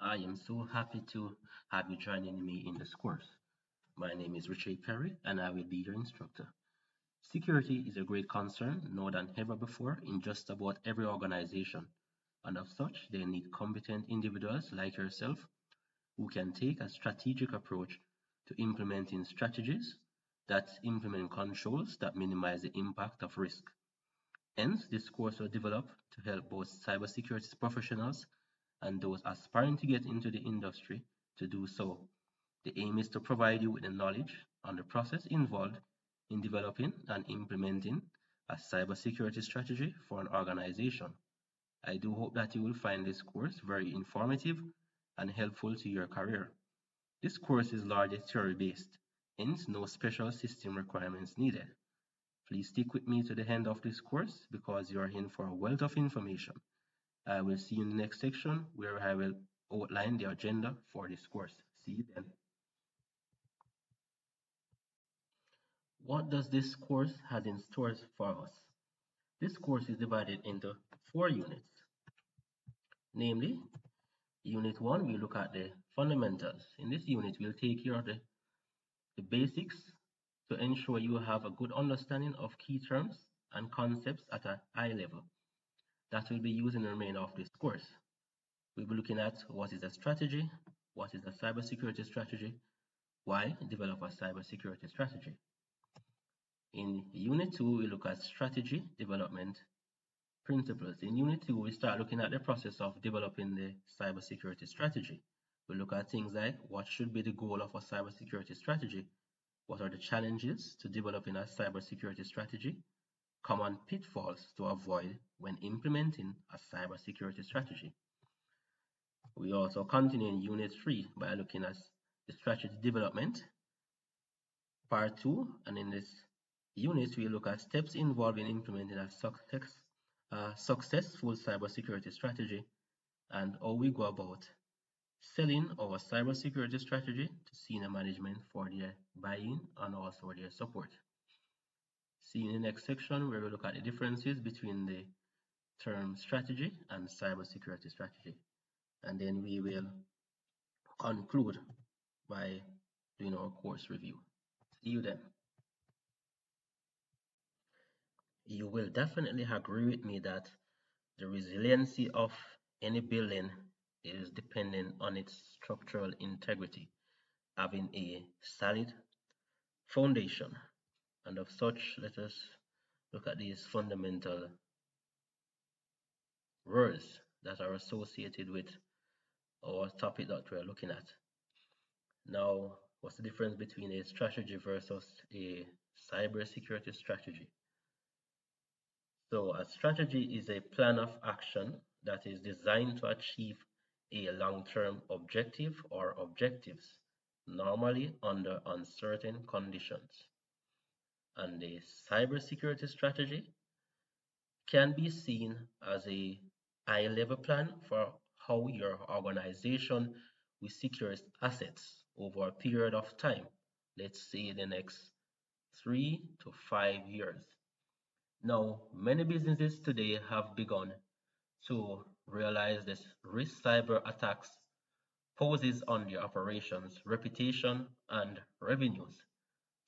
I am so happy to have you joining me in this course. My name is Richard Perry and I will be your instructor. Security is a great concern more than ever before in just about every organization, and as such, they need competent individuals like yourself who can take a strategic approach to implementing strategies that implement controls that minimize the impact of risk. Hence, this course was developed to help both cybersecurity professionals and those aspiring to get into the industry to do so. The aim is to provide you with the knowledge on the process involved in developing and implementing a cybersecurity strategy for an organization. I do hope that you will find this course very informative and helpful to your career. This course is largely theory-based, hence no special system requirements needed. Please stick with me to the end of this course because you are in for a wealth of information. I will see you in the next section where I will outline the agenda for this course. See you then. What does this course have in store for us? This course is divided into 4 units. Namely, Unit 1, we look at the fundamentals. In this unit, we'll take care of the basics to ensure you have a good understanding of key terms and concepts at a high level. That will be used in the remainder of this course. We'll be looking at what is a strategy, what is a cybersecurity strategy, why develop a cybersecurity strategy. In Unit 2, we look at strategy development principles. In Unit 2, we start looking at the process of developing the cybersecurity strategy. We look at things like what should be the goal of a cybersecurity strategy, what are the challenges to developing a cybersecurity strategy, common pitfalls to avoid when implementing a cybersecurity strategy. We also continue in Unit 3 by looking at the strategy development, Part 2, and in this unit we look at steps involved in implementing a successful cybersecurity strategy and how we go about selling our cybersecurity strategy to senior management for their buy-in and also their support. See you in the next section where we look at the differences between the term strategy and cybersecurity strategy. And then we will conclude by doing our course review. See you then. You will definitely agree with me that the resiliency of any building is dependent on its structural integrity, having a solid foundation. And of such, let us look at these fundamental words that are associated with our topic that we're looking at. Now, what's the difference between a strategy versus a cybersecurity strategy? So a strategy is a plan of action that is designed to achieve a long-term objective or objectives, normally under uncertain conditions. And a cybersecurity strategy can be seen as a high-level plan for how your organization will secure its assets over a period of time, let's say the next 3 to 5 years. Now, many businesses today have begun to realize this risk cyber attacks poses on their operations, reputation, and revenues.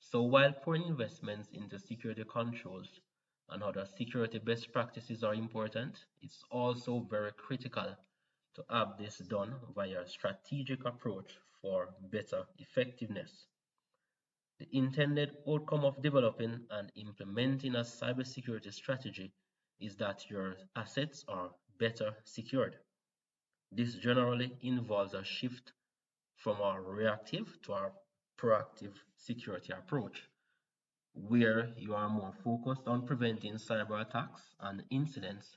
So while pouring investments into security controls and other security best practices are important, it's also very critical to have this done via a strategic approach for better effectiveness. The intended outcome of developing and implementing a cybersecurity strategy is that your assets are better secured. This generally involves a shift from a reactive to a proactive security approach, where you are more focused on preventing cyber attacks and incidents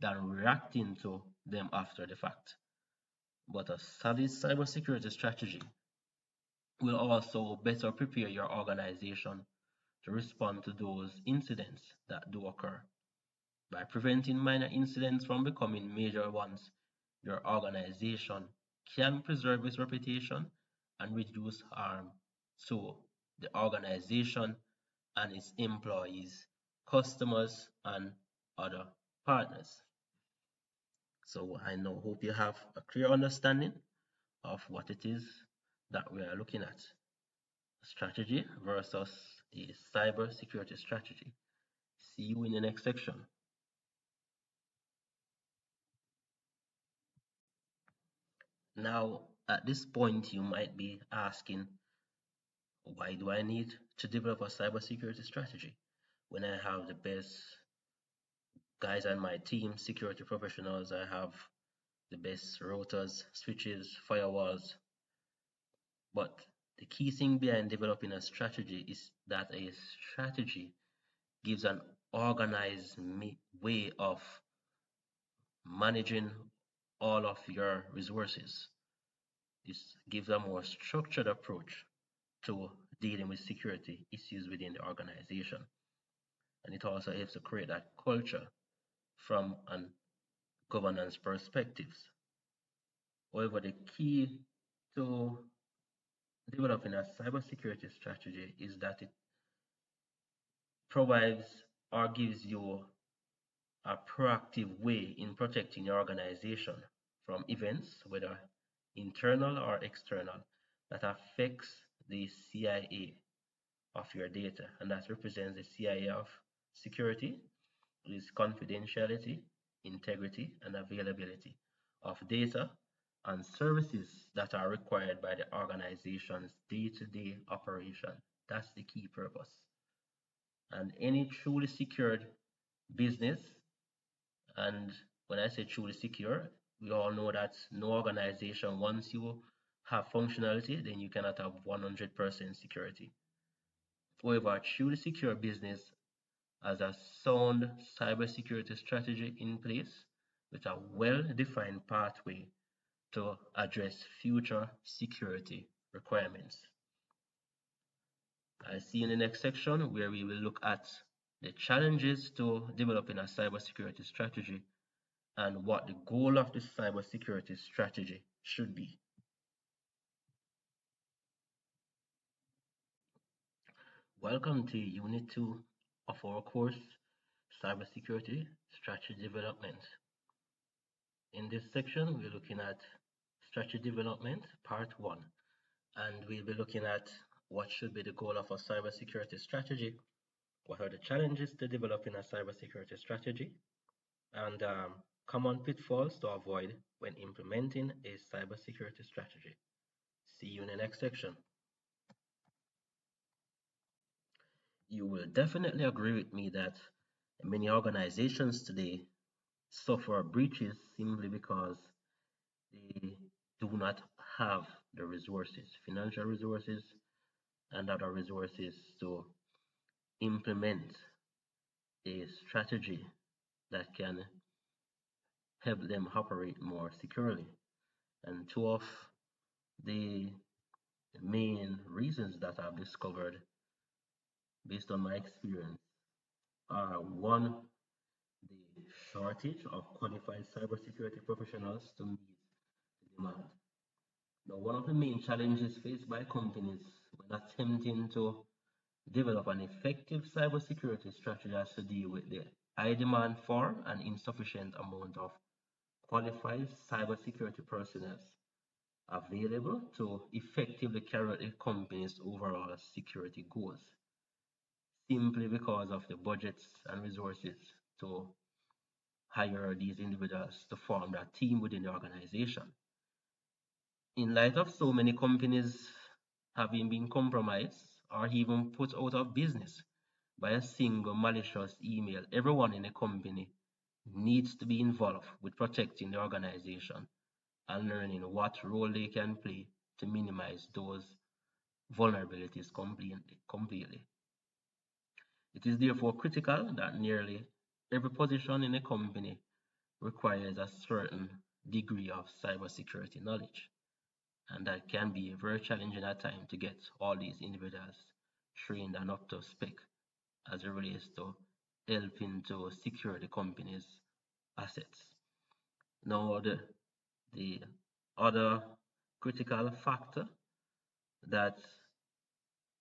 than reacting to them after the fact. But a solid cybersecurity strategy will also better prepare your organization to respond to those incidents that do occur. By preventing minor incidents from becoming major ones, your organization can preserve its reputation and reduce harm to the organization and its employees, customers, and other partners. So I now hope you have a clear understanding of what it is that we are looking at. Strategy versus a cyber security strategy. See you in the next section. Now, at this point, you might be asking, why do I need to develop a cybersecurity strategy when I have the best guys on my team, security professionals? I have the best routers, switches, firewalls. But the key thing behind developing a strategy is that a strategy gives an organized way of managing all of your resources. This gives a more structured approach to dealing with security issues within the organization. And it also helps to create that culture from an governance perspective. However, the key to developing a cybersecurity strategy is that it provides or gives you a proactive way in protecting your organization from events, whether internal or external, that affects the CIA of your data, and that represents the CIA of security, is confidentiality, integrity, and availability of data and services that are required by the organization's day-to-day operation. That's the key purpose. And any truly secured business, and when I say truly secure, we all know that no organization, once you have functionality, then you cannot have 100% security. However, a truly secure business has a sound cybersecurity strategy in place with a well-defined pathway to address future security requirements. I'll see you in the next section where we will look at the challenges to developing a cybersecurity strategy and what the goal of the cybersecurity strategy should be. Welcome to Unit 2 of our course, Cybersecurity Strategy Development. In this section, we're looking at Strategy Development, Part 1, and we'll be looking at what should be the goal of a cybersecurity strategy, what are the challenges to developing a cybersecurity strategy, and common pitfalls to avoid when implementing a cybersecurity strategy. See you in the next section. You will definitely agree with me that many organizations today suffer breaches simply because they do not have the resources, financial resources, and other resources to implement a strategy that can help them operate more securely. And two of the main reasons that I've discovered based on my experience are one, the shortage of qualified cybersecurity professionals to meet the demand. Now, one of the main challenges faced by companies when attempting to develop an effective cybersecurity strategy has to deal with the high demand for and insufficient amount of qualified cybersecurity personnel available to effectively carry out the company's overall security goals, simply because of the budgets and resources to hire these individuals to form that team within the organization. In light of so many companies having been compromised or even put out of business by a single malicious email, everyone in the company needs to be involved with protecting the organization and learning what role they can play to minimize those vulnerabilities completely. It is therefore critical that nearly every position in a company requires a certain degree of cybersecurity knowledge, and that can be very challenging at times to get all these individuals trained and up to spec as it relates to helping to secure the company's assets. Now, the other critical factor that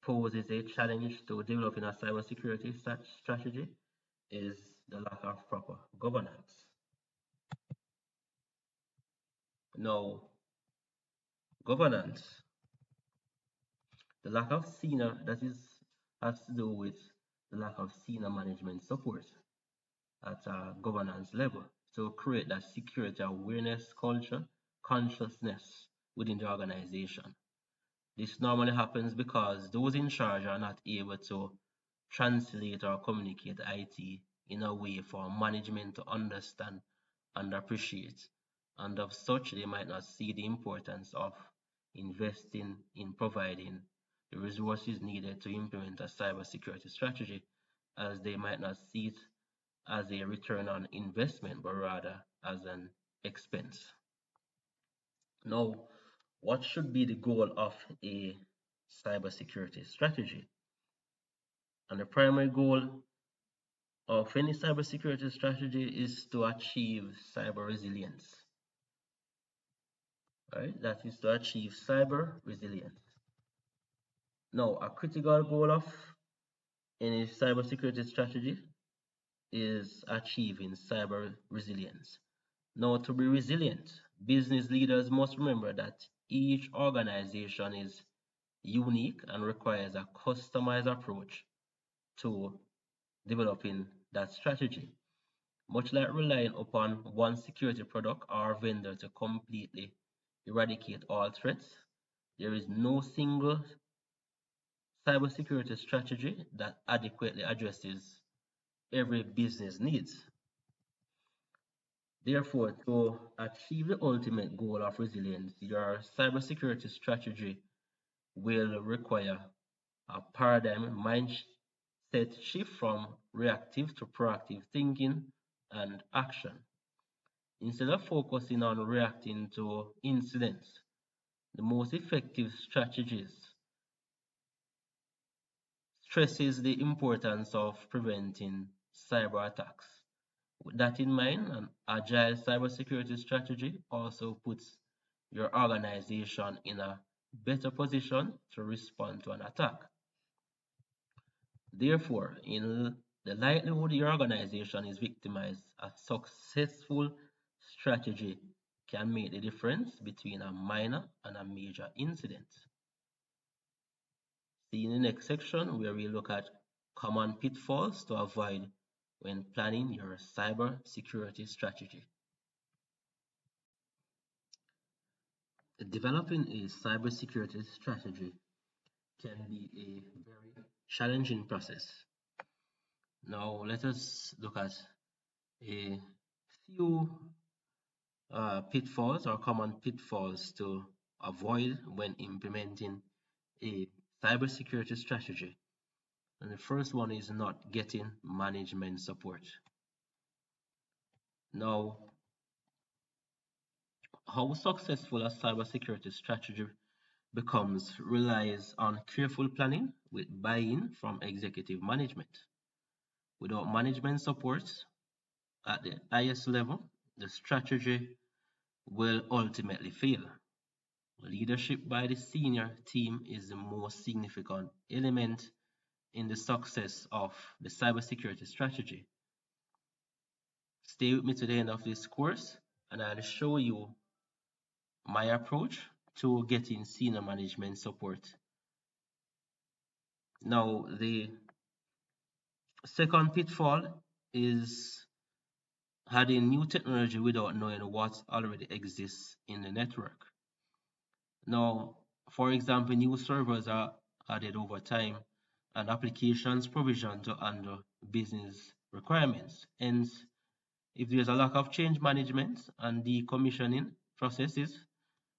poses a challenge to developing a cybersecurity strategy is the lack of proper governance. Now, governance. The lack of senior, that is, has to do with the lack of senior management support at a governance level to create that security awareness culture, consciousness within the organization. This normally happens because those in charge are not able to translate or communicate IT in a way for management to understand and appreciate. And of such, they might not see the importance of investing in providing the resources needed to implement a cybersecurity strategy, as they might not see it as a return on investment, but rather as an expense. Now, what should be the goal of a cybersecurity strategy? And the primary goal of any cybersecurity strategy is to achieve cyber resilience, right? That is to achieve cyber resilience. Now, a critical goal of any cybersecurity strategy is achieving cyber resilience. Now, to be resilient, business leaders must remember that each organization is unique and requires a customized approach to developing that strategy. Much like relying upon one security product or vendor to completely eradicate all threats, there is no single cybersecurity strategy that adequately addresses every business needs. Therefore, to achieve the ultimate goal of resilience, your cybersecurity strategy will require a paradigm mindset shift from reactive to proactive thinking and action. Instead of focusing on reacting to incidents, the most effective strategies stresses the importance of preventing cyber attacks. With that in mind, an agile cybersecurity strategy also puts your organization in a better position to respond to an attack. Therefore, in the likelihood your organization is victimized, a successful strategy can make the difference between a minor and a major incident. See in the next section where we look at common pitfalls to avoid when planning your cyber security strategy. Developing a cybersecurity strategy can be a very challenging process. Now, let us look at a few pitfalls or common pitfalls to avoid when implementing a cybersecurity strategy. And the first one is not getting management support. Now, how successful a cybersecurity strategy becomes relies on careful planning with buy-in from executive management. Without management support at the highest level, the strategy will ultimately fail. Leadership by the senior team is the most significant element in the success of the cybersecurity strategy. Stay with me to the end of this course and I'll show you my approach to getting senior management support. Now, the second pitfall is adding new technology without knowing what already exists in the network. Now, for example, new servers are added over time and applications provisioned to handle business requirements. Hence, if there's a lack of change management and decommissioning processes,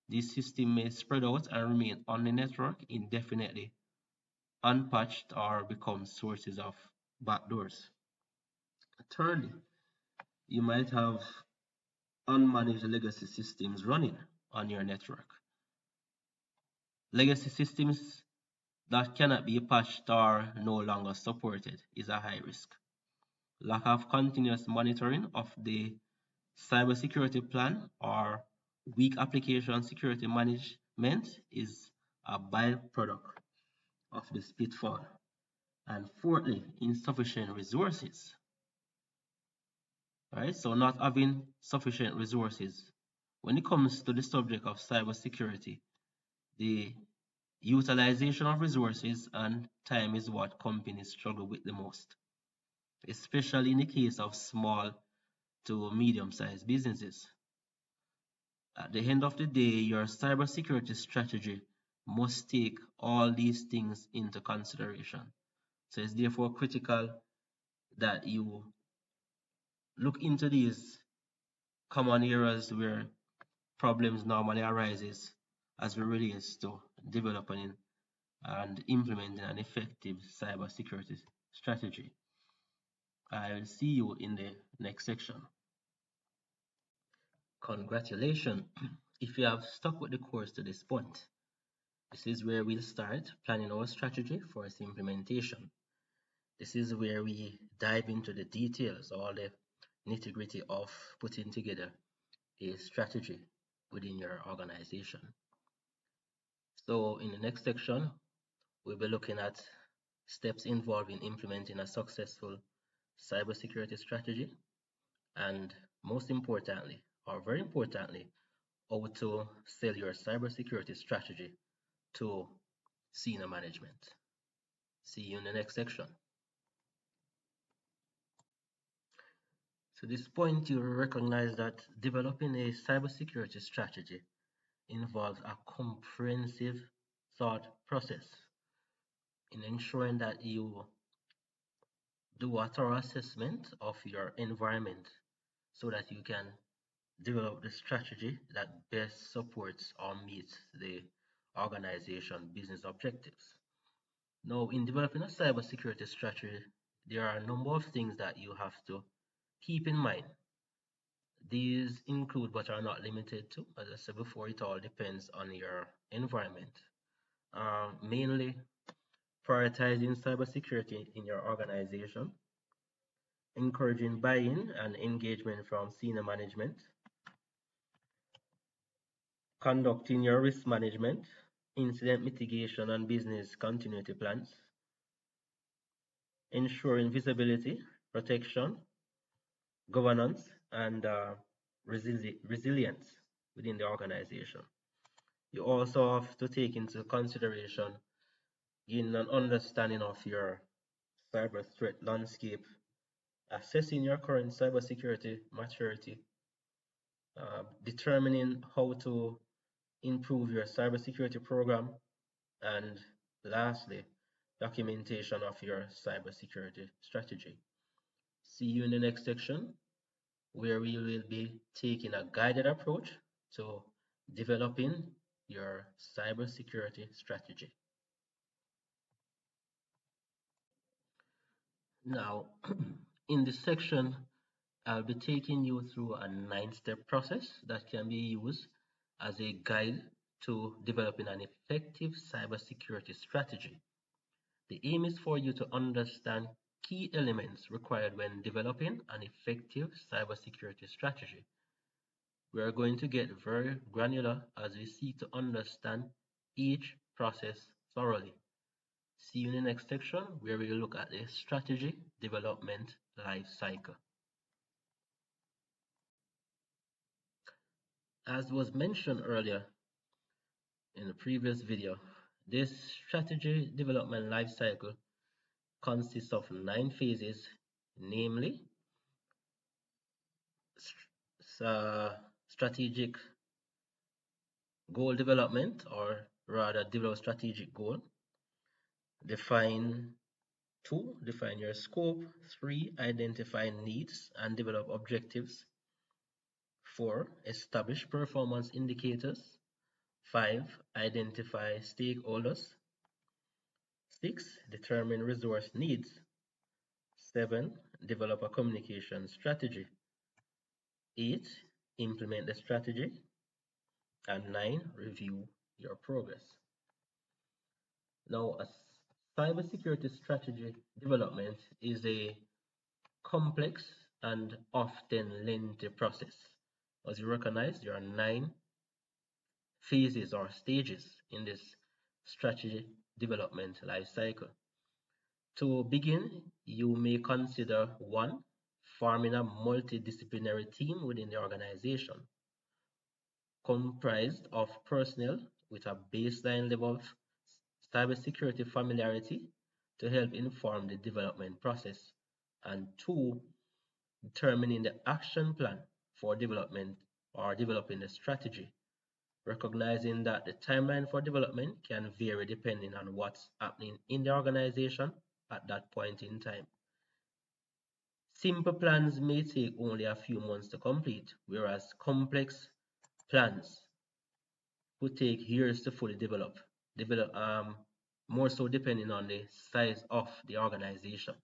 this system may spread out and remain on the network indefinitely, unpatched, or become sources of backdoors. Thirdly, you might have unmanaged legacy systems running on your network. Legacy systems that cannot be patched or no longer supported is a high risk. Lack of continuous monitoring of the cybersecurity plan or weak application security management is a byproduct of this pitfall. And fourthly, insufficient resources. Right? So not having sufficient resources When it comes to the subject of cybersecurity, the utilization of resources and time is what companies struggle with the most, especially in the case of small to medium-sized businesses. At the end of the day, your cybersecurity strategy must take all these things into consideration. So it's therefore critical that you look into these common areas where problems normally arises as it relates to developing and implementing an effective cybersecurity strategy. I will see you in the next section. Congratulations if you have stuck with the course to this point. This is where we'll start planning our strategy for its implementation. This is where we dive into the details, all the nitty-gritty of putting together a strategy within your organization. So in the next section, we'll be looking at steps involved in implementing a successful cybersecurity strategy, and most importantly, or very importantly, how to sell your cybersecurity strategy to senior management. See you in the next section. So this point, you recognize that developing a cybersecurity strategy involves a comprehensive thought process in ensuring that you do a thorough assessment of your environment so that you can develop the strategy that best supports or meets the organization business objectives. Now, in developing a cybersecurity strategy, there are a number of things that you have to keep in mind. These include but are not limited to, as I said before, it all depends on your environment. Mainly prioritizing cybersecurity in your organization, encouraging buy-in and engagement from senior management, conducting your risk management, incident mitigation and business continuity plans, ensuring visibility, protection, governance, and resilience within the organization. You also have to take into consideration gaining an understanding of your cyber threat landscape, assessing your current cybersecurity maturity, determining how to improve your cybersecurity program, and lastly, documentation of your cybersecurity strategy. See you in the next section where we will be taking a guided approach to developing your cybersecurity strategy. Now, in this section, I'll be taking you through a 9-step process that can be used as a guide to developing an effective cybersecurity strategy. The aim is for you to understand key elements required when developing an effective cybersecurity strategy. We are going to get very granular as we seek to understand each process thoroughly. See you in the next section where we will look at the strategy development life cycle. As was mentioned earlier in the previous video, this strategy development life cycle consists of 9 phases, namely strategic goal development, or rather develop strategic goal. Define your scope. 3, identify needs and develop objectives. 4, establish performance indicators. 5, identify stakeholders. 6, determine resource needs. 7, develop a communication strategy. 8, implement the strategy. And 9, review your progress. Now, a cybersecurity strategy development is a complex and often lengthy process. As you recognize, there are 9 phases or stages in this strategy development life cycle. To begin, you may consider 1, forming a multidisciplinary team within the organization. comprised of personnel with a baseline level of cybersecurity familiarity to help inform the development process. And two, determining the action plan for development or developing the strategy, recognizing that the timeline for development can vary depending on what's happening in the organization at that point in time. Simple plans may take only a few months to complete, whereas complex plans would take years to fully develop. More so depending on the size of the organization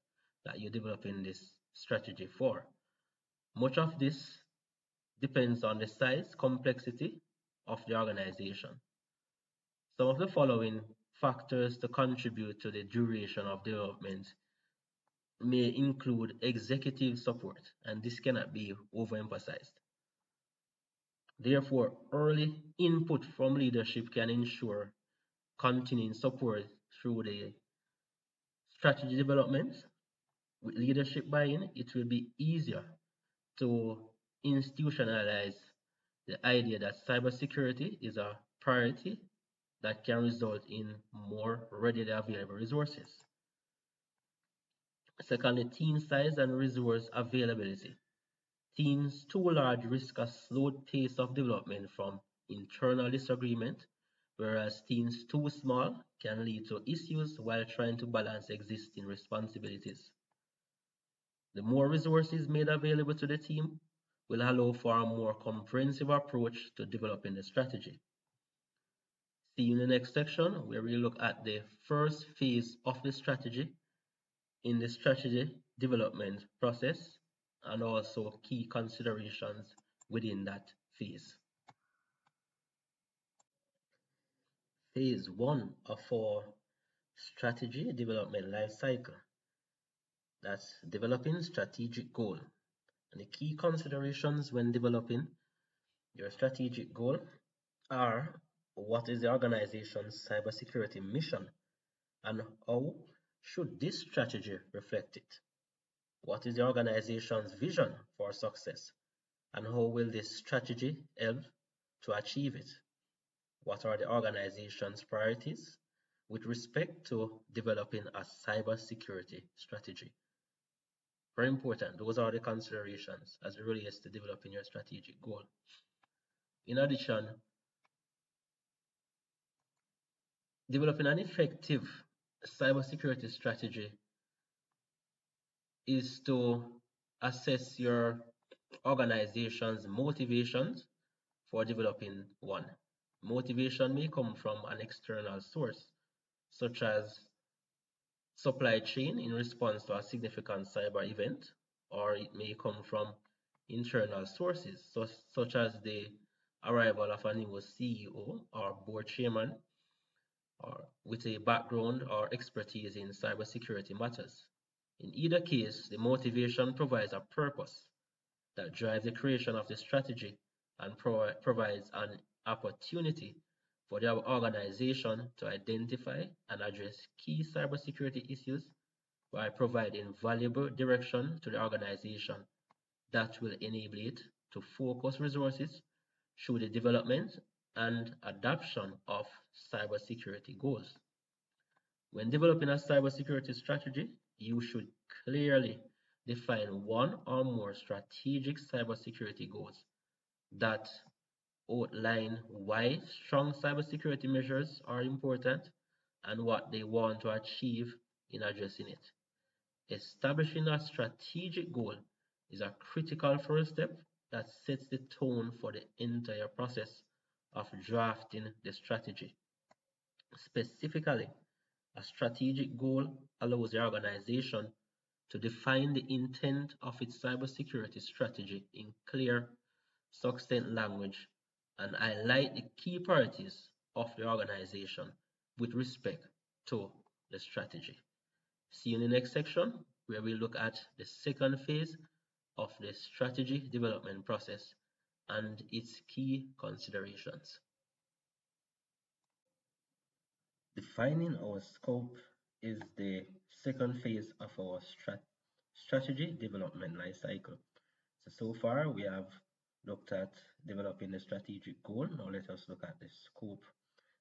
that you're developing this strategy for. Much of this depends on the size, complexity of the organization. Some of the following factors to contribute to the duration of development may include executive support, and this cannot be overemphasized. Therefore, early input from leadership can ensure continuing support through the strategy development. With leadership buy-in, it will be easier to institutionalize the idea that cybersecurity is a priority that can result in more readily available resources. Secondly, team size and resource availability. Teams too large risk a slowed pace of development from internal disagreement, whereas teams too small can lead to issues while trying to balance existing responsibilities. The more resources made available to the team will allow for a more comprehensive approach to developing the strategy. See you in the next section where we look at the first phase of the strategy in the strategy development process and also key considerations within that phase. Phase 1 of our strategy development life cycle, that's developing strategic goal. And the key considerations when developing your strategic goal are: what is the organization's cybersecurity mission and how should this strategy reflect it? What is the organization's vision for success and how will this strategy help to achieve it? What are the organization's priorities with respect to developing a cybersecurity strategy? Very important. Those are the considerations as it relates to developing your strategic goal. In addition, developing an effective cybersecurity strategy is to assess your organization's motivations for developing one. Motivation may come from an external source, such as supply chain in response to a significant cyber event, or it may come from internal sources, such as the arrival of a new CEO or board chairman or with a background or expertise in cybersecurity matters. In either case, the motivation provides a purpose that drives the creation of the strategy and provides an opportunity for the organization to identify and address key cybersecurity issues by providing valuable direction to the organization that will enable it to focus resources through the development and adoption of cybersecurity goals. When developing a cybersecurity strategy, you should clearly define one or more strategic cybersecurity goals that outline why strong cybersecurity measures are important and what they want to achieve in addressing it. Establishing a strategic goal is a critical first step that sets the tone for the entire process of drafting the strategy. Specifically, a strategic goal allows the organization to define the intent of its cybersecurity strategy in clear, succinct language and highlight the key priorities of the organization with respect to the strategy. See you in the next section where we look at the second phase of the strategy development process and its key considerations. Defining our scope is the second phase of our strategy development life cycle. So far we have looked at developing the strategic goal. Now let us look at the scope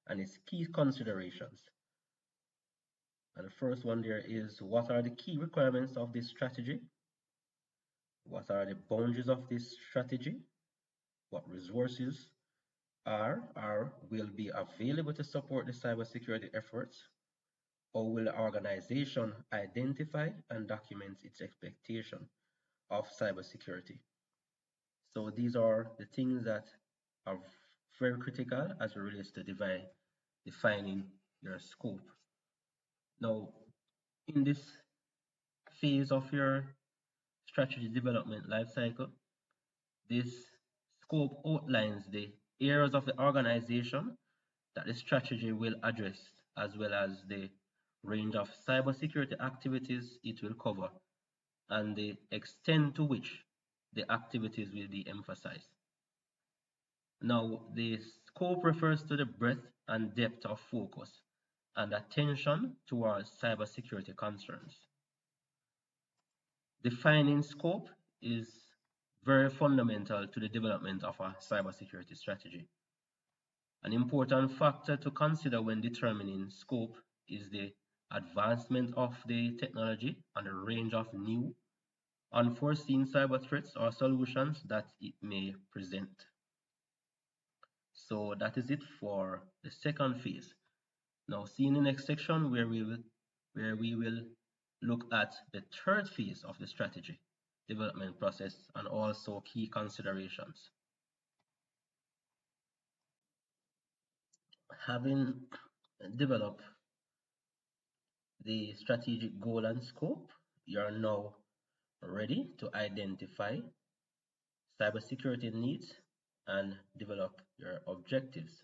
and its key considerations. And the first one there is, what are the key requirements of this strategy? What are the boundaries of this strategy? What resources are or will be available to support the cybersecurity efforts? How will the organization identify and document its expectation of cybersecurity? So these are the things that are very critical as it relates to defining your scope. Now, in this phase of your strategy development lifecycle, this scope outlines the areas of the organization that the strategy will address, as well as the range of cybersecurity activities it will cover and the extent to which the activities will be emphasized. Now, the scope refers to the breadth and depth of focus and attention towards cybersecurity concerns. Defining scope is very fundamental to the development of a cybersecurity strategy. An important factor to consider when determining scope is the advancement of the technology and the range of new unforeseen cyber threats or solutions that it may present. So that is it for the second phase. Now, see in the next section where we will look at the third phase of the strategy development process and also key considerations. Having developed the strategic goal and scope, you are now ready to identify cybersecurity needs and develop your objectives.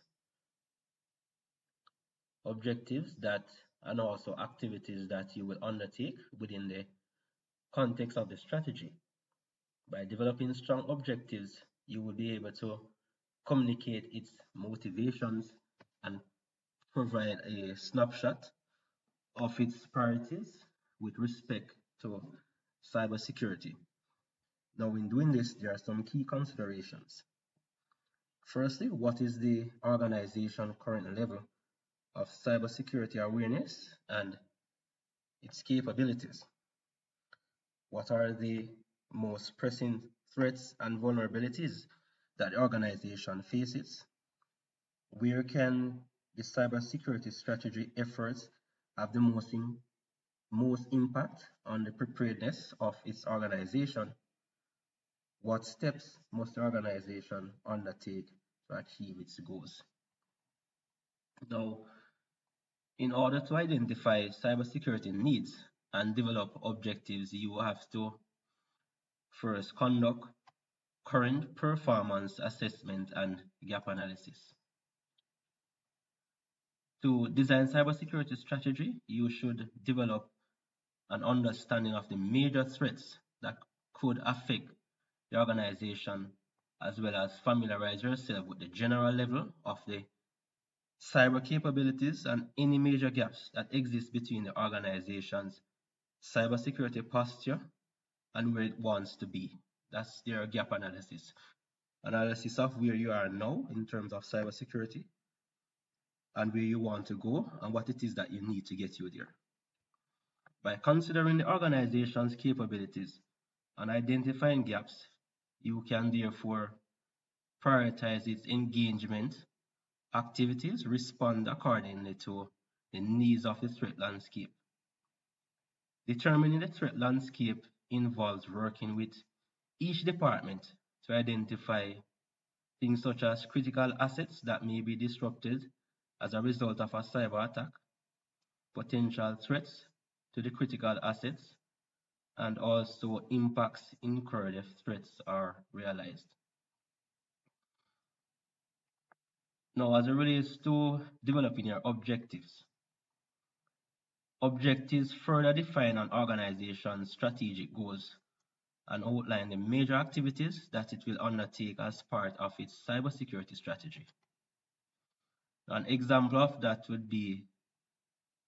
Objectives that and also activities that you will undertake within the context of the strategy. By developing strong objectives, you will be able to communicate its motivations and provide a snapshot of its priorities with respect to cybersecurity. Now, in doing this, there are some key considerations. Firstly, what is the organization current level of cybersecurity awareness and its capabilities? What are the most pressing threats and vulnerabilities that the organization faces? Where can the cybersecurity strategy efforts have the most impact on the preparedness of its organization? What steps must the organization undertake to achieve its goals? Now, in order to identify cybersecurity needs and develop objectives, you have to first conduct current performance assessment and gap analysis. To design cybersecurity strategy, you should develop an understanding of the major threats that could affect the organization, as well as familiarize yourself with the general level of the cyber capabilities and any major gaps that exist between the organization's cybersecurity posture and where it wants to be. That's their gap analysis. Analysis of where you are now in terms of cybersecurity and where you want to go and what it is that you need to get you there. By considering the organization's capabilities and identifying gaps, you can therefore prioritize its engagement activities, respond accordingly to the needs of the threat landscape. Determining the threat landscape involves working with each department to identify things such as critical assets that may be disrupted as a result of a cyber attack, potential threats to the critical assets, and also impacts incurred if threats are realized. Now, as it relates to developing your objectives, objectives further define an organization's strategic goals and outline the major activities that it will undertake as part of its cybersecurity strategy. An example of that would be,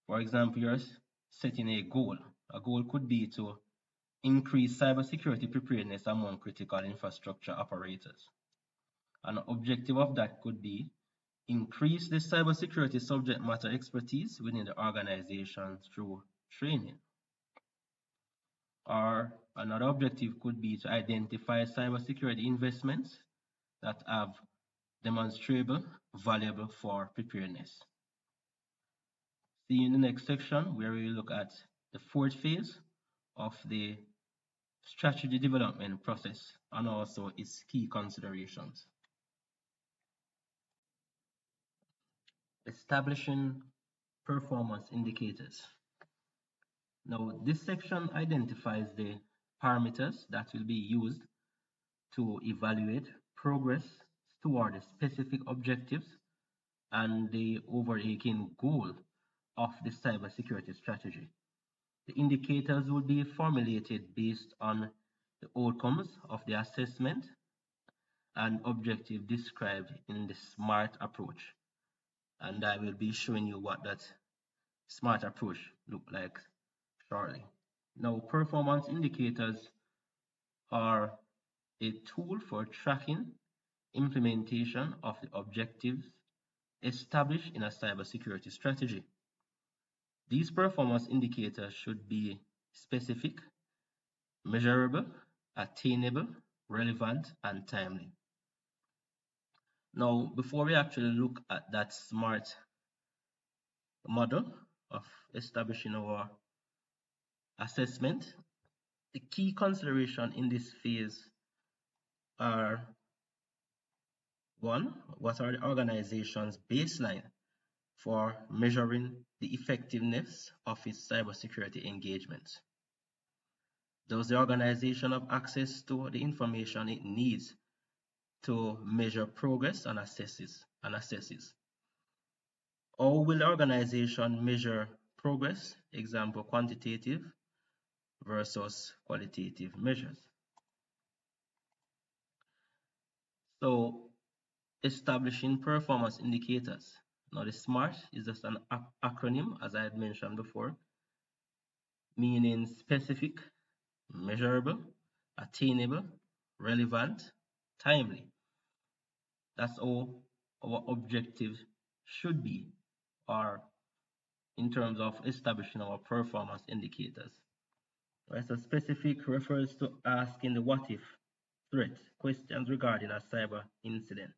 for example, you're setting a goal. A goal could be to increase cybersecurity preparedness among critical infrastructure operators. An objective of that could be increase the cybersecurity subject matter expertise within the organization through training. Or another objective could be to identify cybersecurity investments that have demonstrable valuable for preparedness. See you in the next section where we look at the fourth phase of the strategy development process and also its key considerations. Establishing performance indicators. Now, this section identifies the parameters that will be used to evaluate progress toward the specific objectives and the overarching goal of the cybersecurity strategy. The indicators would be formulated based on the outcomes of the assessment and objective described in the SMART approach. And I will be showing you what that SMART approach looks like shortly. Now, performance indicators are a tool for tracking implementation of the objectives established in a cybersecurity strategy. These performance indicators should be specific, measurable, attainable, relevant, and timely. Now, before we actually look at that SMART model of establishing our assessment, the key consideration in this phase are: one, what are the organization's baseline for measuring the effectiveness of its cybersecurity engagements? Does the organization have access to the information it needs to measure progress and assesses? How will the organization measure progress? Example, quantitative versus qualitative measures. So, establishing performance indicators. Now, the SMART is just an acronym, as I had mentioned before, meaning specific, measurable, attainable, relevant, timely. That's all our objective should be, or in terms of establishing our performance indicators. Right, so specific refers to asking the what if threat questions regarding a cyber incident.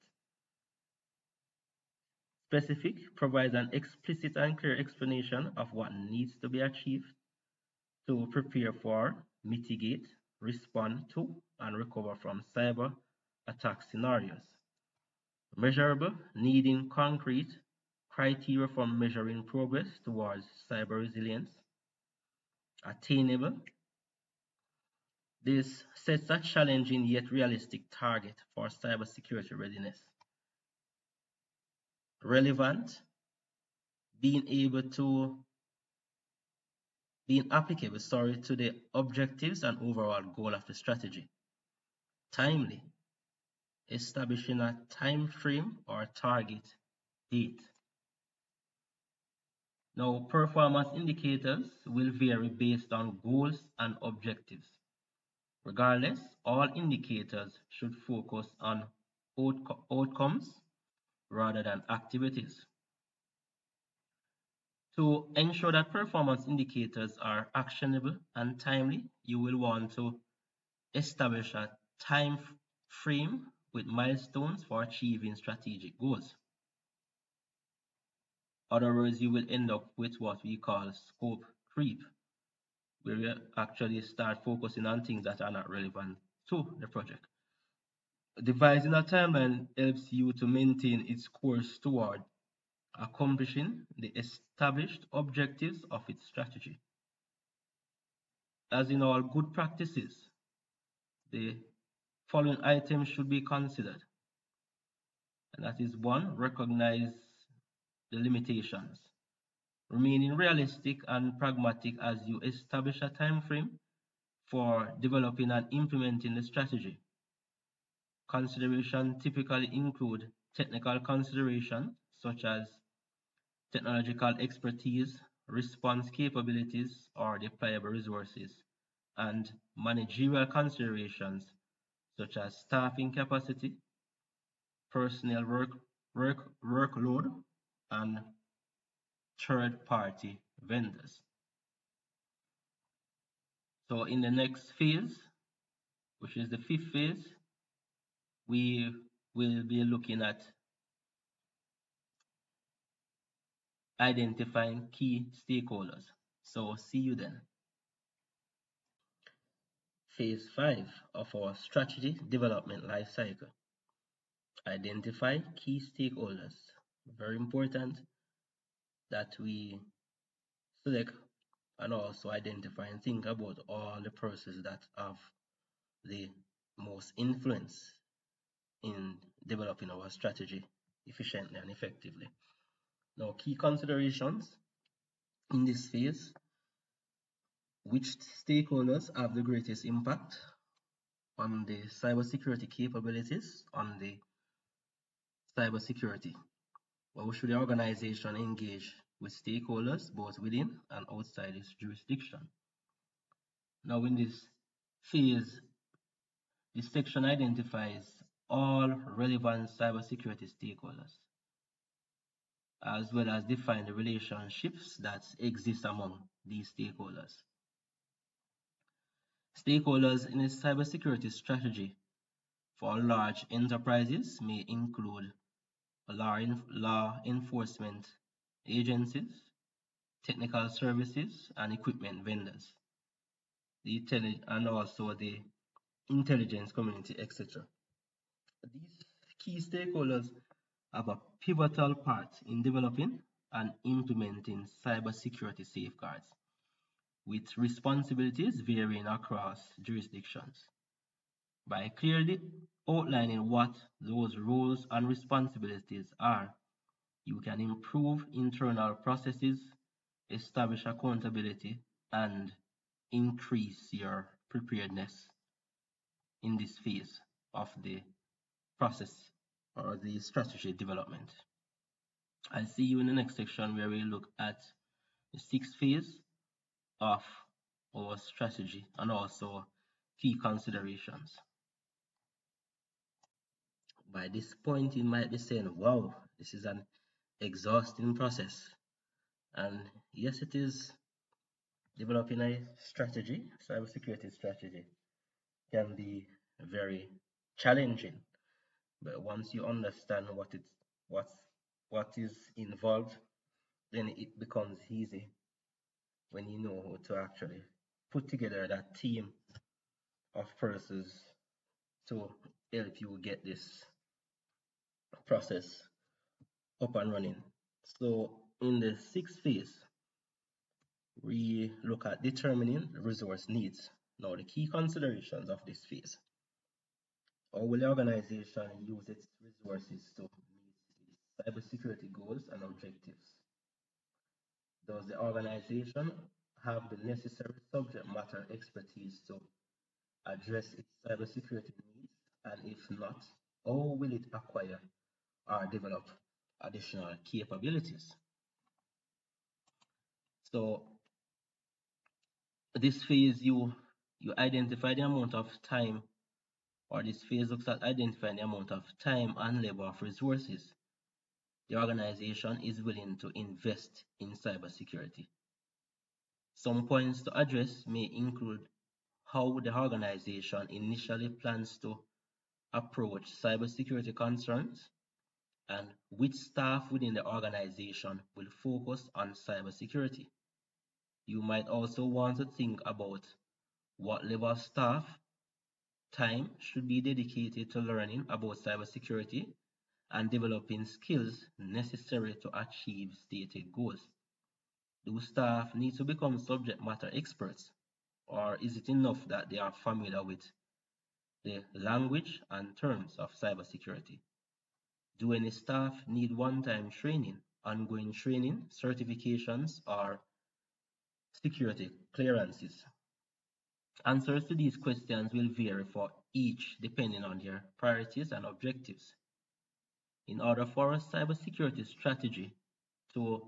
Specific provides an explicit and clear explanation of what needs to be achieved to prepare for, mitigate, respond to, and recover from cyber attack scenarios. Measurable, needing concrete criteria for measuring progress towards cyber resilience. Attainable, this sets a challenging yet realistic target for cybersecurity readiness. Relevant, being applicable to the objectives and overall goal of the strategy. Timely, establishing a time frame or target date. Now, performance indicators will vary based on goals and objectives. Regardless, all indicators should focus on outcomes rather than activities. To ensure that performance indicators are actionable and timely, you will want to establish a time frame with milestones for achieving strategic goals. In other words, you will end up with what we call scope creep, where you actually start focusing on things that are not relevant to the project. Devising a timeline helps you to maintain its course toward accomplishing the established objectives of its strategy. As in all good practices, the following items should be considered. And that is: one, recognize the limitations. Remaining realistic and pragmatic as you establish a time frame for developing and implementing the strategy. Considerations typically include technical considerations such as technological expertise, response capabilities, or deployable resources, and managerial considerations such as staffing capacity, personnel workload, and third-party vendors. So in the next phase, which is the fifth phase, we will be looking at identifying key stakeholders. So see you then. Phase 5 of our strategy development life cycle. Identify key stakeholders. Very important that we select and also identify and think about all the persons that have the most influence in developing our strategy efficiently and effectively. Now, key considerations in this phase: which stakeholders have the greatest impact on the cybersecurity capabilities, on the cybersecurity? How should the organization engage with stakeholders both within and outside its jurisdiction? Now, in this phase, this section identifies all relevant cybersecurity stakeholders, as well as define the relationships that exist among these stakeholders. Stakeholders in a cybersecurity strategy for large enterprises may include law enforcement agencies, technical services, and equipment vendors, and also the intelligence community, etc. These key stakeholders have a pivotal part in developing and implementing cybersecurity safeguards, with responsibilities varying across jurisdictions. By clearly outlining what those roles and responsibilities are, you can improve internal processes, establish accountability, and increase your preparedness in this phase of the process or the strategy development. I'll see you in the next section where we look at the sixth phase of our strategy and also key considerations. By this point, you might be saying, wow, this is an exhausting process. And yes, it is. Developing a strategy, cybersecurity strategy, can be very challenging. But once you understand what is involved, then it becomes easy when you know how to actually put together that team of persons to help you get this process up and running. So in the sixth phase, we look at determining resource needs. Now, the key considerations of this phase: how will the organization use its resources to meet its cybersecurity goals and objectives? Does the organization have the necessary subject matter expertise to address its cybersecurity needs? And if not, how will it acquire or develop additional capabilities? So this phase, you identify the amount of time, or this phase looks at identifying the amount of time and labor of resources the organization is willing to invest in cybersecurity. Some points to address may include how the organization initially plans to approach cybersecurity concerns and which staff within the organization will focus on cybersecurity. You might also want to think about what level of staff time should be dedicated to learning about cybersecurity and developing skills necessary to achieve stated goals. Do staff need to become subject matter experts, or is it enough that they are familiar with the language and terms of cybersecurity? Do any staff need one-time training, ongoing training, certifications, or security clearances? Answers to these questions will vary for each depending on their priorities and objectives. In order for a cybersecurity strategy to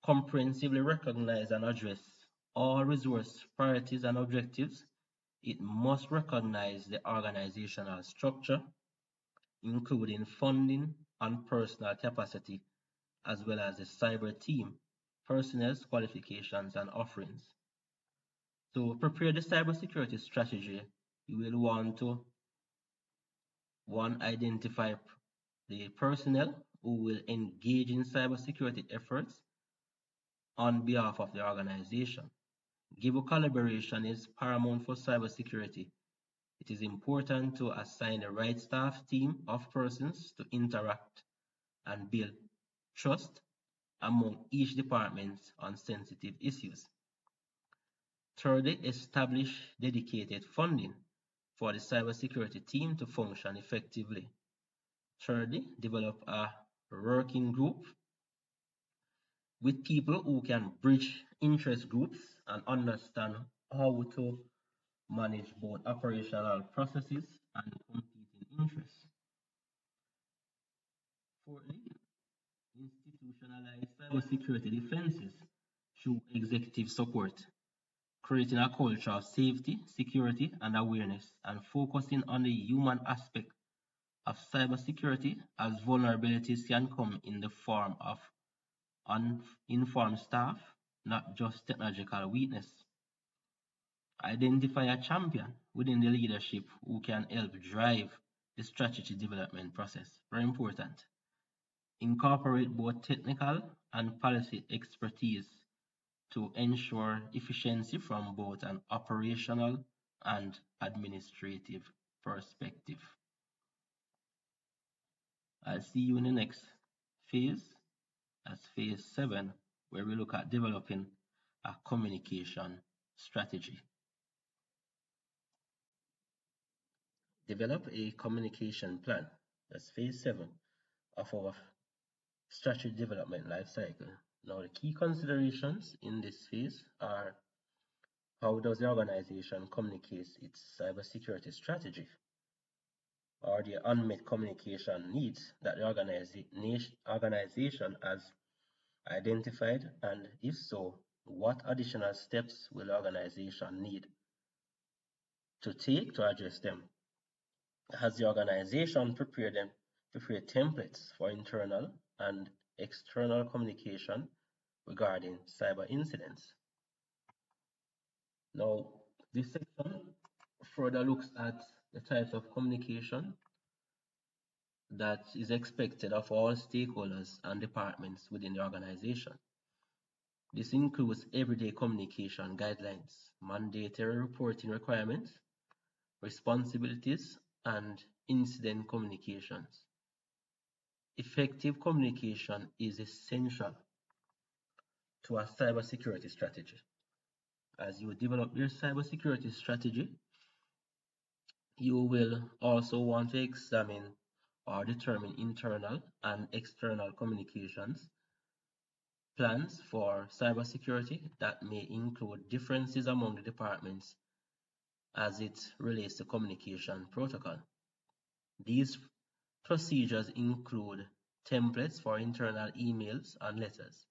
comprehensively recognize and address all resource priorities and objectives, it must recognize the organizational structure, including funding and personal capacity, as well as the cyber team, personnel qualifications and offerings. To prepare the cybersecurity strategy, you will want to one, identify the personnel who will engage in cybersecurity efforts on behalf of the organization. Given collaboration is paramount for cybersecurity, it is important to assign the right staff team of persons to interact and build trust among each department on sensitive issues. Thirdly, establish dedicated funding for the cybersecurity team to function effectively. Thirdly, develop a working group with people who can bridge interest groups and understand how to manage both operational processes and competing interests. Fourthly, institutionalize cybersecurity defenses through executive support, creating a culture of safety, security, and awareness, and focusing on the human aspect of cybersecurity, as vulnerabilities can come in the form of uninformed staff, not just technological weakness. Identify a champion within the leadership who can help drive the strategy development process. Very important. Incorporate both technical and policy expertise to ensure efficiency from both an operational and administrative perspective. I'll see you in the next phase, as phase 7, where we look at developing a communication strategy. Develop a communication plan. That's phase 7 of our strategy development lifecycle. Now, the key considerations in this phase are: how does the organization communicate its cybersecurity strategy? Are there unmet communication needs that the organization has identified? And if so, what additional steps will the organization need to take to address them? Has the organization prepared templates for internal and external communication regarding cyber incidents? Now, this section further looks at the types of communication that is expected of all stakeholders and departments within the organization. This includes everyday communication guidelines, mandatory reporting requirements, responsibilities, and incident communications. Effective communication is essential to a cybersecurity strategy. As you develop your cybersecurity strategy, you will also want to examine or determine internal and external communications plans for cybersecurity that may include differences among the departments as it relates to communication protocol. These procedures include templates for internal emails and letters,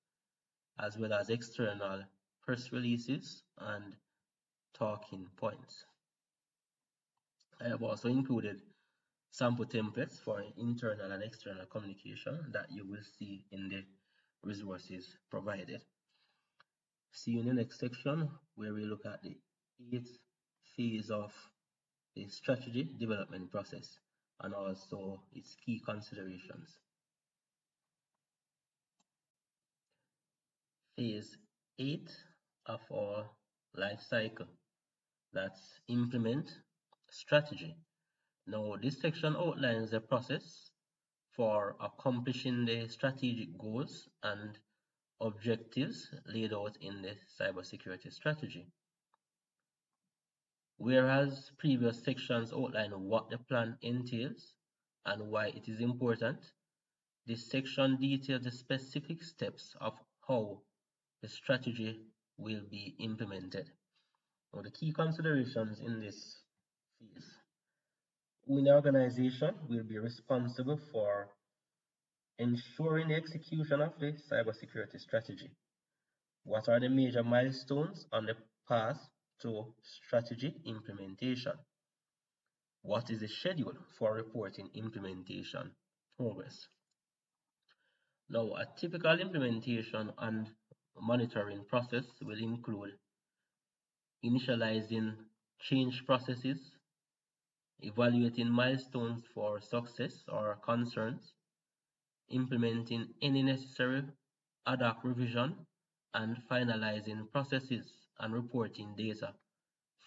as well as external press releases and talking points. I have also included sample templates for internal and external communication that you will see in the resources provided. See you in the next section, where we look at the 8th phase of the strategy development process and also its key considerations. Phase 8 of our life cycle, that's implement strategy. Now, this section outlines the process for accomplishing the strategic goals and objectives laid out in the cybersecurity strategy. Whereas previous sections outline what the plan entails and why it is important, this section details the specific steps of how the strategy will be implemented. Now, the key considerations in this phase: who in the organization will be responsible for ensuring the execution of the cybersecurity strategy? What are the major milestones on the path to strategy implementation? What is the schedule for reporting implementation progress? Now, a typical implementation and monitoring process will include initializing change processes, evaluating milestones for success or concerns, implementing any necessary ad hoc revision, and finalizing processes and reporting data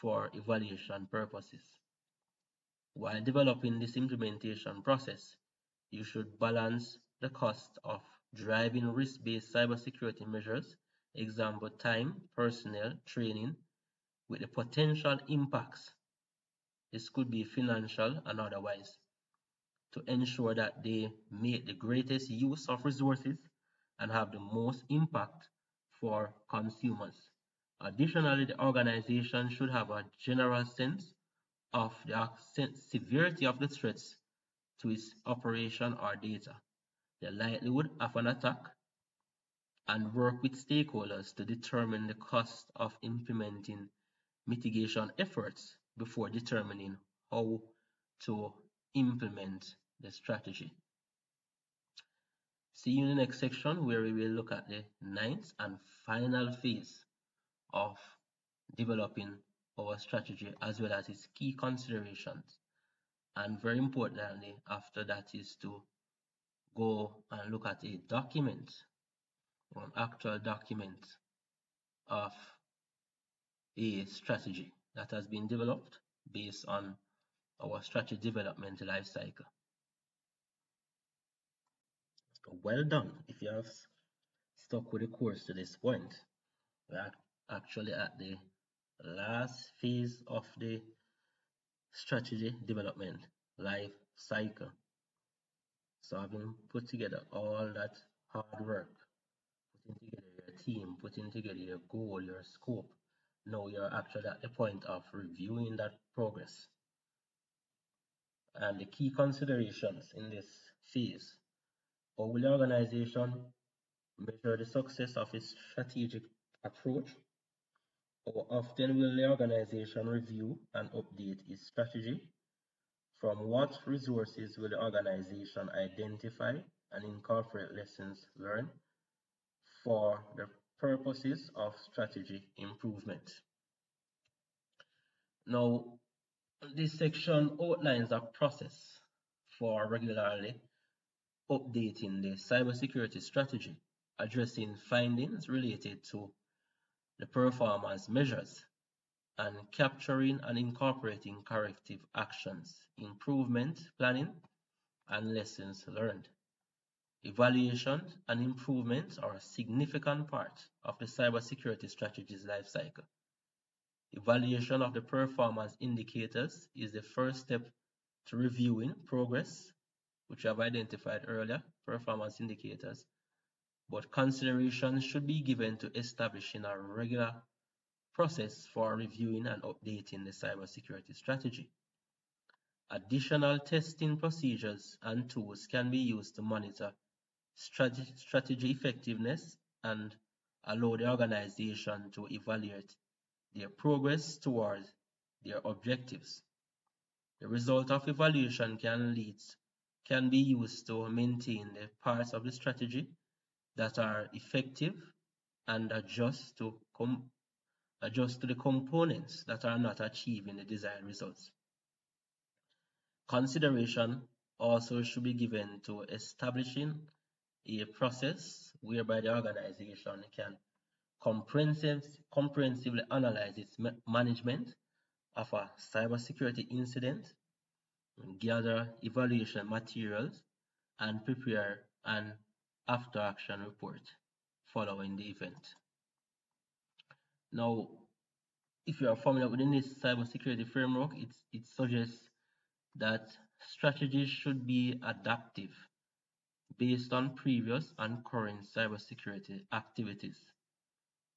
for evaluation purposes. While developing this implementation process, you should balance the cost of driving risk-based cybersecurity measures, example time, personnel, training, with the potential impacts, this could be financial and otherwise, to ensure that they make the greatest use of resources and have the most impact for consumers. Additionally, the organization should have a general sense of the severity of the threats to its operation or data, the likelihood of an attack, and work with stakeholders to determine the cost of implementing mitigation efforts before determining how to implement the strategy. See you in the next section where we will look at the ninth and final phase of developing our strategy as well as its key considerations. And very importantly, after that is to go and look at a document, an actual document of a strategy that has been developed based on our strategy development life cycle. Well done if you have stuck with the course to this point. We are actually at the last phase of the strategy development life cycle. So having put together all that hard work, putting together your team, putting together your goal, your scope, now you're actually at the point of reviewing that progress. And the key considerations in this phase: how will the organization measure the success of its strategic approach? How often will the organization review and update its strategy? From what resources will the organization identify and incorporate lessons learned for the purposes of strategy improvement? Now, this section outlines a process for regularly updating the cybersecurity strategy, addressing findings related to the performance measures, and capturing and incorporating corrective actions, improvement planning, and lessons learned. Evaluation and improvement are a significant part of the cybersecurity strategy's life cycle. Evaluation of the performance indicators is the first step to reviewing progress, which I've identified earlier, performance indicators, but consideration should be given to establishing a regular process for reviewing and updating the cybersecurity strategy. Additional testing procedures and tools can be used to monitor strategy effectiveness and allow the organization to evaluate their progress towards their objectives. The result of evaluation can be used to maintain the parts of the strategy that are effective and adjust to the components that are not achieving the desired results. Consideration also should be given to establishing a process whereby the organization can comprehensively analyze its management of a cybersecurity incident, gather evaluation materials, and prepare an after-action report following the event. Now, if you are familiar with the NIST cybersecurity framework, it suggests that strategies should be adaptive based on previous and current cybersecurity activities.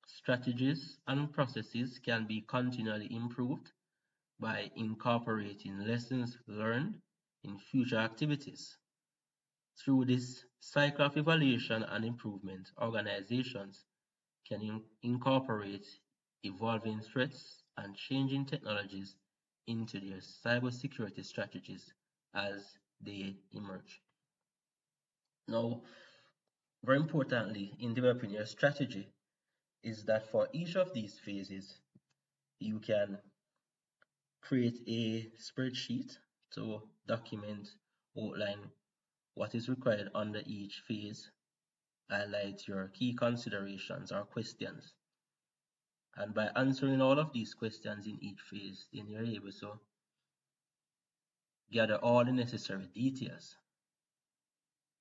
Strategies and processes can be continually improved by incorporating lessons learned in future activities. Through this cycle of evaluation and improvement, organizations can incorporate evolving threats and changing technologies into their cybersecurity strategies as they emerge. Now, very importantly, in developing your strategy is that for each of these phases, you can create a spreadsheet to document, outline what is required under each phase, highlight your key considerations or questions. And by answering all of these questions in each phase, then you're able to gather all the necessary details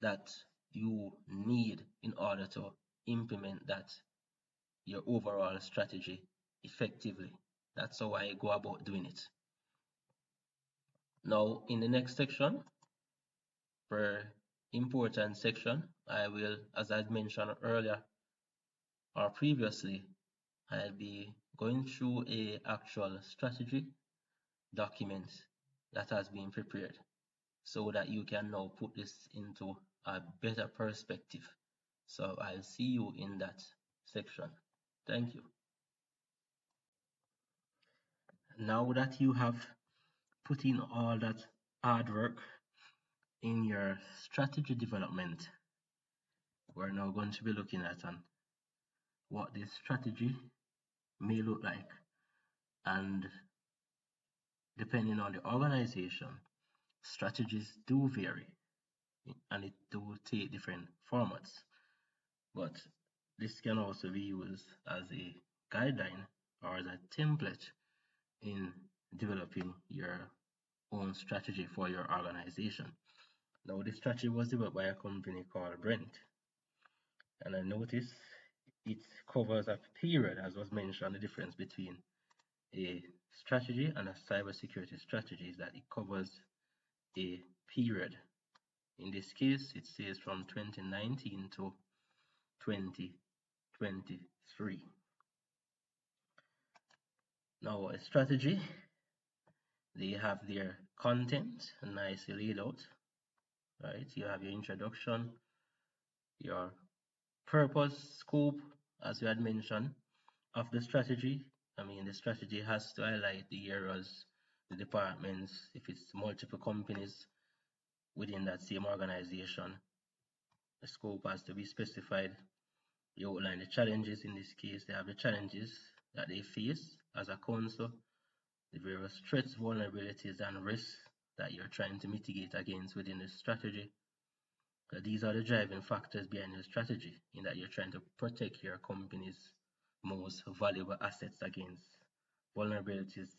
that you need in order to implement your overall strategy effectively. That's how I go about doing it. Now, in the next section, for important section, I will, as I mentioned earlier or previously, I'll be going through a actual strategy document that has been prepared so that you can now put this into a better perspective. So I'll see you in that section. Thank you. Now that you have put in all that hard work in your strategy development, we're now going to be looking at what this strategy may look like. And depending on the organization, strategies do vary and it do take different formats. But this can also be used as a guideline or as a template in developing your own strategy for your organization. Now, this strategy was developed by a company called Brent, and I noticed it covers a period, as was mentioned. The difference between a strategy and a cybersecurity strategy is that it covers a period. In this case, it says from 2019 to 2023. Now, a strategy, they have their content nicely laid out, right? You have your introduction, your purpose, scope, as you had mentioned, of the strategy. I mean, the strategy has to highlight the areas, the departments, if it's multiple companies within that same organization. The scope has to be specified. You outline the challenges. In this case, they have the challenges that they face as a council, the various threats, vulnerabilities, and risks that you're trying to mitigate against within the strategy. So these are the driving factors behind your strategy, in that you're trying to protect your company's most valuable assets against vulnerabilities,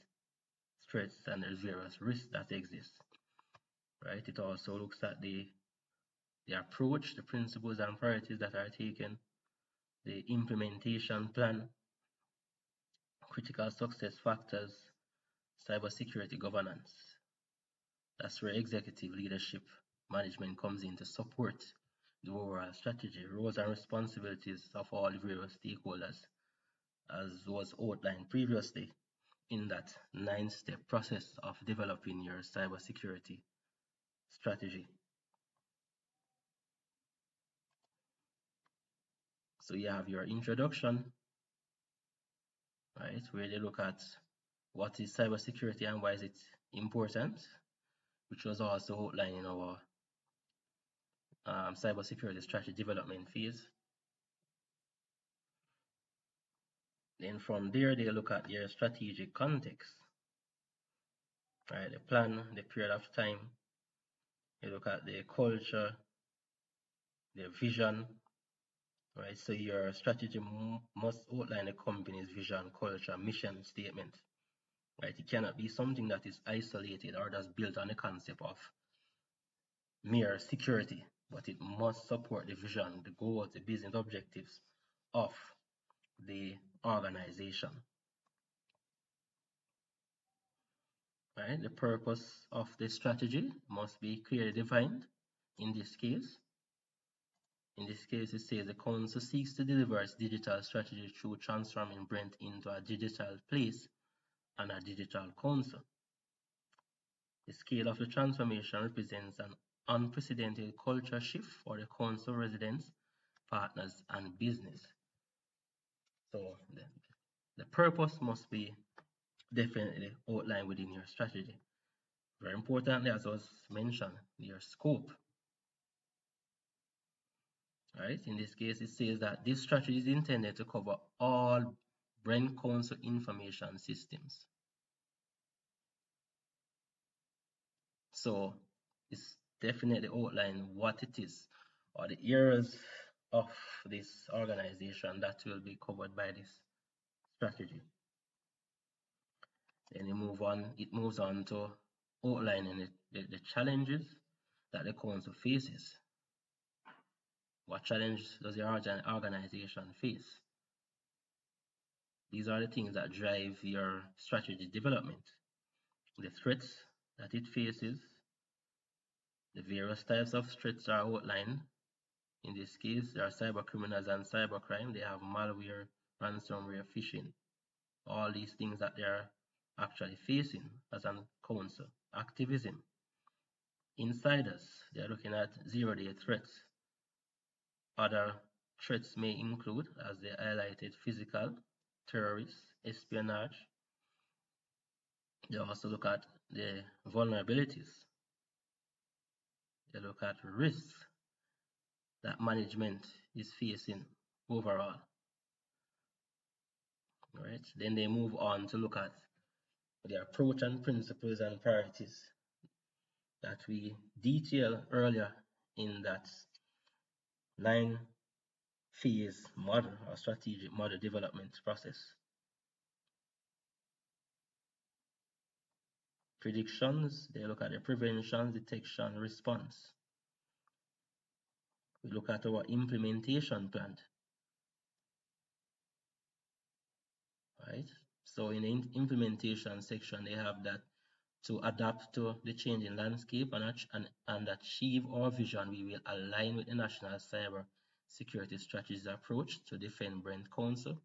threats, and the various risks that exist. Right? It also looks at the approach, the principles and priorities that are taken, the implementation plan, critical success factors, cybersecurity governance. That's where executive leadership management comes in to support the overall strategy, roles and responsibilities of all the various stakeholders, as was outlined previously in that 9-step process of developing your cybersecurity strategy. So you have your introduction, right, where they look at what is cybersecurity and why is it important, which was also outlined in our cybersecurity strategy development phase. Then from there, they look at your strategic context, right? The plan, the period of time. They look at the culture, the vision, right? So your strategy must outline the company's vision, culture, mission statement, right? It cannot be something that is isolated or that's built on the concept of mere security, but it must support the vision, the goals, the business objectives of the organization. Right? The purpose of the strategy must be clearly defined. In this case, it says the council seeks to deliver its digital strategy through transforming Brent into a digital place and a digital council. The scale of the transformation represents an unprecedented culture shift for the council residents, partners, and business. So the purpose must be definitely outlined within your strategy. Very importantly, as was mentioned, your scope. Right? In this case, it says that this strategy is intended to cover all Brent Council information systems. So it's definitely outline what it is or the areas of this organization that will be covered by this strategy. Then it moves on to outlining the challenges that the council faces. What challenge does your organization face? These are the things that drive your strategy development. The threats that it faces, the various types of threats are outlined. In this case, there are cyber criminals and cybercrime. They have malware, ransomware, phishing, all these things that they are actually facing as a council. Activism. Insiders, they are looking at zero-day threats. Other threats may include, as they highlighted, physical, terrorists, espionage. They also look at the vulnerabilities. They look at risks that management is facing overall. Right? Then they move on to look at the approach and principles and priorities that we detailed earlier in that 9-phase model or strategic model development process. Predictions, they look at the prevention, detection, response. We look at our implementation plan. Right? So in the implementation section, they have that to adapt to the changing landscape and achieve our vision, we will align with the National Cyber Security Strategies approach to defend Brent Council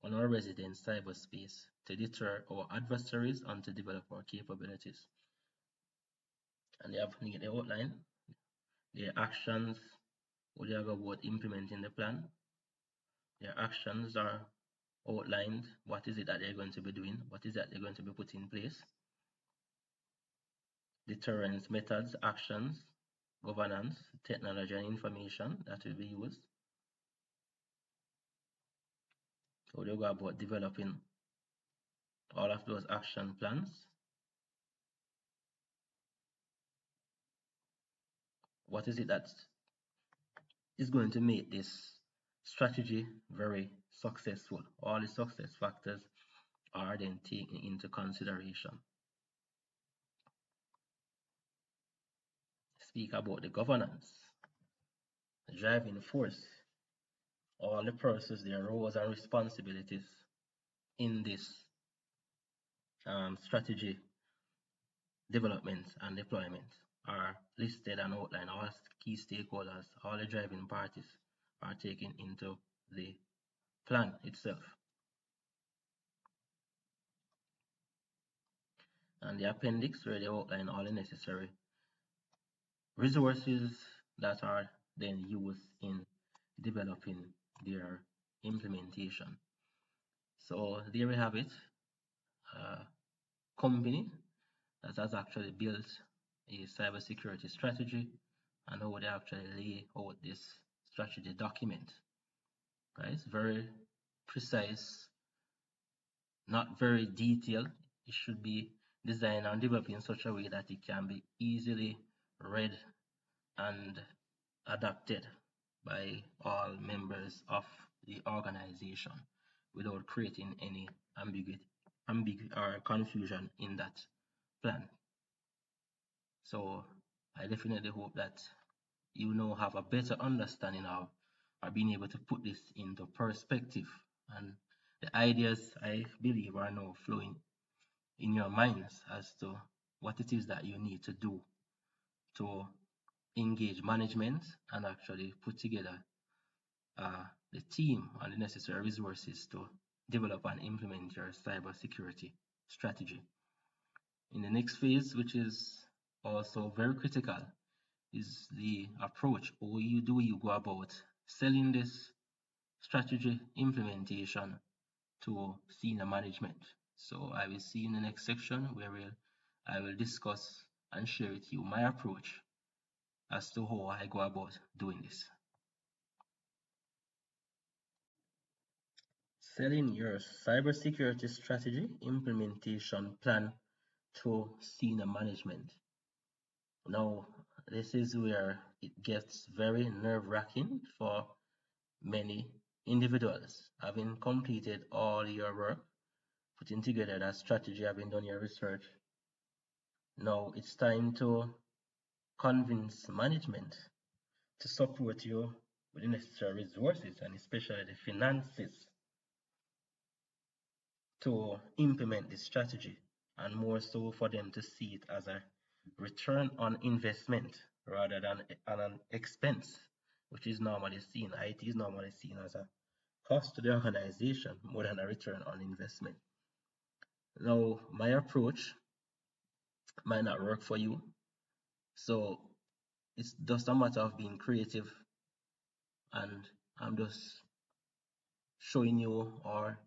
on our resident cyberspace, to deter our adversaries and to develop our capabilities. And they have the outline, their actions, what they are about implementing the plan. Their actions are outlined, what is it that they're going to be doing, what is that they're going to be putting in place. Deterrence methods, actions, governance, technology and information that will be used. So they'll go about developing all of those action plans. What is it that is going to make this strategy very successful? All the success factors are then taken into consideration. Speak about the governance, the driving force, all the persons, their roles and responsibilities in this strategy development and deployment are listed and outlined. All key stakeholders, all the driving parties are taken into the plan itself. And the appendix, where they outline all the necessary resources that are then used in developing their implementation. So there we have it, a company that has actually built a cybersecurity strategy and how they actually lay out this strategy document. Right? It's very precise, not very detailed. It should be designed and developed in such a way that it can be easily read and adapted by all members of the organization without creating any ambiguity or confusion in that plan. So I definitely hope that you now have a better understanding of or being able to put this into perspective, and the ideas, I believe, are now flowing in your minds as to what it is that you need to do to engage management and actually put together the team and the necessary resources to develop and implement your cybersecurity strategy. In the next phase, which is also very critical, is the approach. How do you go about selling this strategy implementation to senior management? So I will see you in the next section where I will discuss and share with you my approach as to how I go about doing this. Selling your cybersecurity strategy implementation plan to senior management. Now, this is where it gets very nerve-wracking for many individuals. Having completed all your work, putting together that strategy, having done your research, now it's time to convince management to support you with the necessary resources and especially the finances to implement this strategy, and more so for them to see it as a return on investment rather than an expense, which is normally seen, IT is normally seen as a cost to the organization more than a return on investment. Now, my approach might not work for you, so it's just a matter of being creative, and I'm just showing you or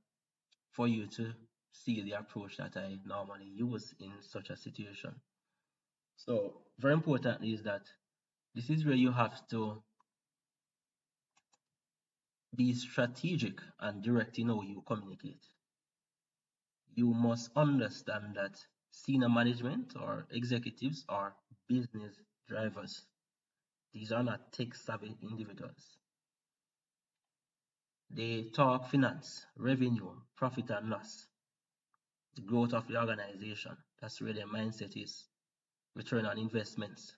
for you to see the approach that I normally use in such a situation. So very important is that this is where you have to be strategic and direct in how you communicate. You must understand that senior management or executives are business drivers. These are not tech-savvy individuals. They talk finance, revenue, profit and loss, the growth of the organization. That's where their mindset is. Return on investments.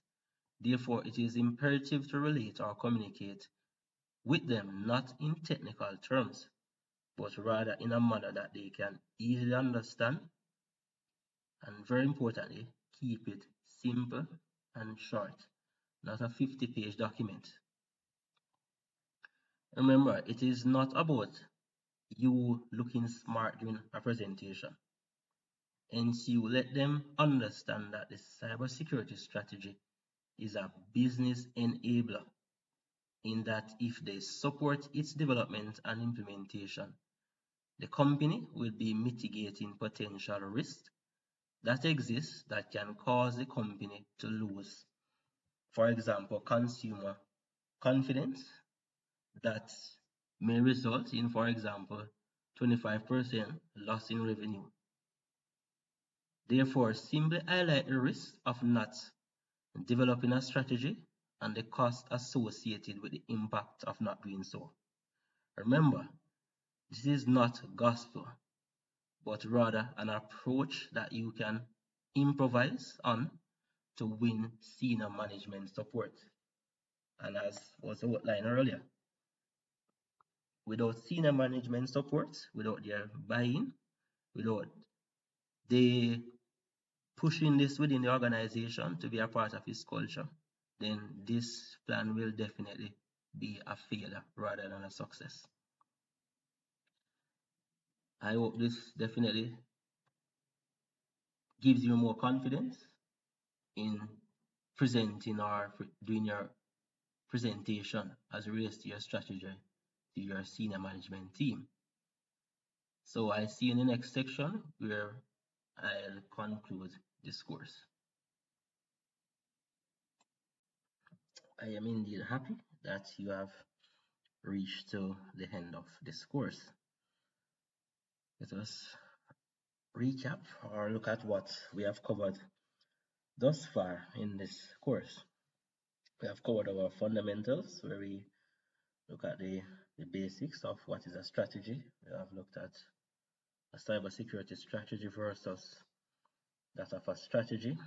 Therefore, it is imperative to relate or communicate with them not in technical terms, but rather in a manner that they can easily understand, and very importantly, keep it simple and short, not a 50-page document. Remember, it is not about you looking smart during a presentation. Hence, you let them understand that the cybersecurity strategy is a business enabler, in that if they support its development and implementation, the company will be mitigating potential risks that exist that can cause the company to lose, for example, consumer confidence that may result in, for example, 25% loss in revenue. Therefore, simply highlight the risk of not developing a strategy and the cost associated with the impact of not doing so. Remember, this is not gospel, but rather an approach that you can improvise on to win senior management support. And as was outlined earlier, without senior management support, without their buy-in, without they pushing this within the organization to be a part of its culture, then this plan will definitely be a failure rather than a success. I hope this definitely gives you more confidence in presenting or doing your presentation as it relates to your strategy to your senior management team. So I'll see you in the next section where I'll conclude this course. I am indeed happy that you have reached to the end of this course. Let us recap or look at what we have covered thus far in this course. We have covered our fundamentals, where we look at the basics of what is a strategy. We have looked at a cybersecurity strategy versus that of a strategy,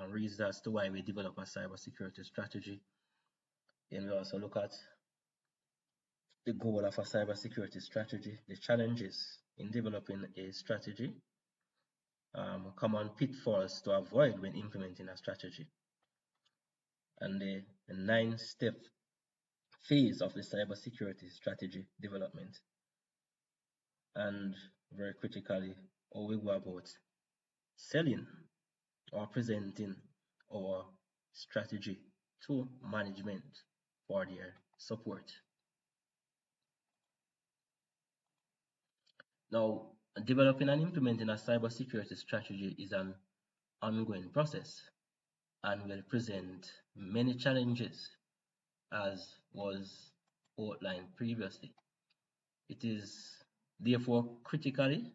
reasons as to why we develop a cybersecurity strategy. Then we also look at the goal of a cybersecurity strategy, the challenges in developing a strategy, common pitfalls to avoid when implementing a strategy, and the 9-step phase of the cybersecurity strategy development, and very critically, how we go about selling or presenting our strategy to management for their support. Now, Developing and implementing a cybersecurity strategy is an ongoing process and will present many challenges as was outlined previously. It is therefore critically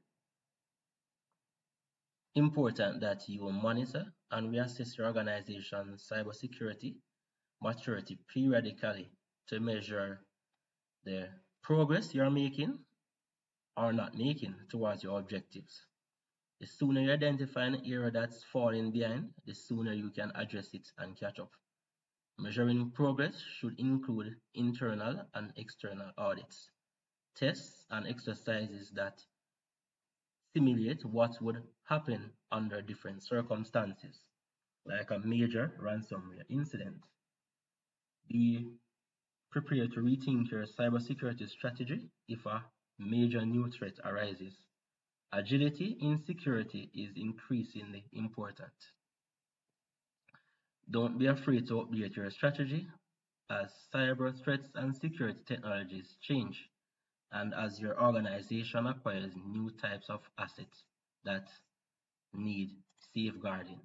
important that you monitor and reassess your organization's cybersecurity maturity periodically to measure the progress you're making or not making towards your objectives. The sooner you identify an area that's falling behind, the sooner you can address it and catch up. Measuring progress should include internal and external audits, tests, and exercises that simulate what would happen under different circumstances, like a major ransomware incident. Be prepared to rethink your cybersecurity strategy if a major new threat arises. Agility in security is increasingly important. Don't be afraid to update your strategy as cyber threats and security technologies change and as your organization acquires new types of assets that need safeguarding.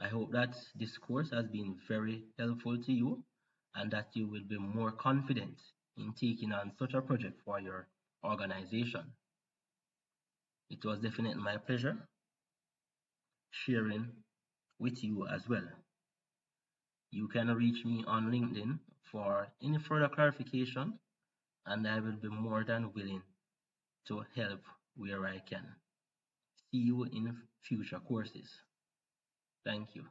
I hope that this course has been very helpful to you and that you will be more confident in taking on such a project for your organization. It was definitely my pleasure sharing with you as well. You can reach me on LinkedIn for any further clarification, and I will be more than willing to help where I can. See you in future courses. Thank you.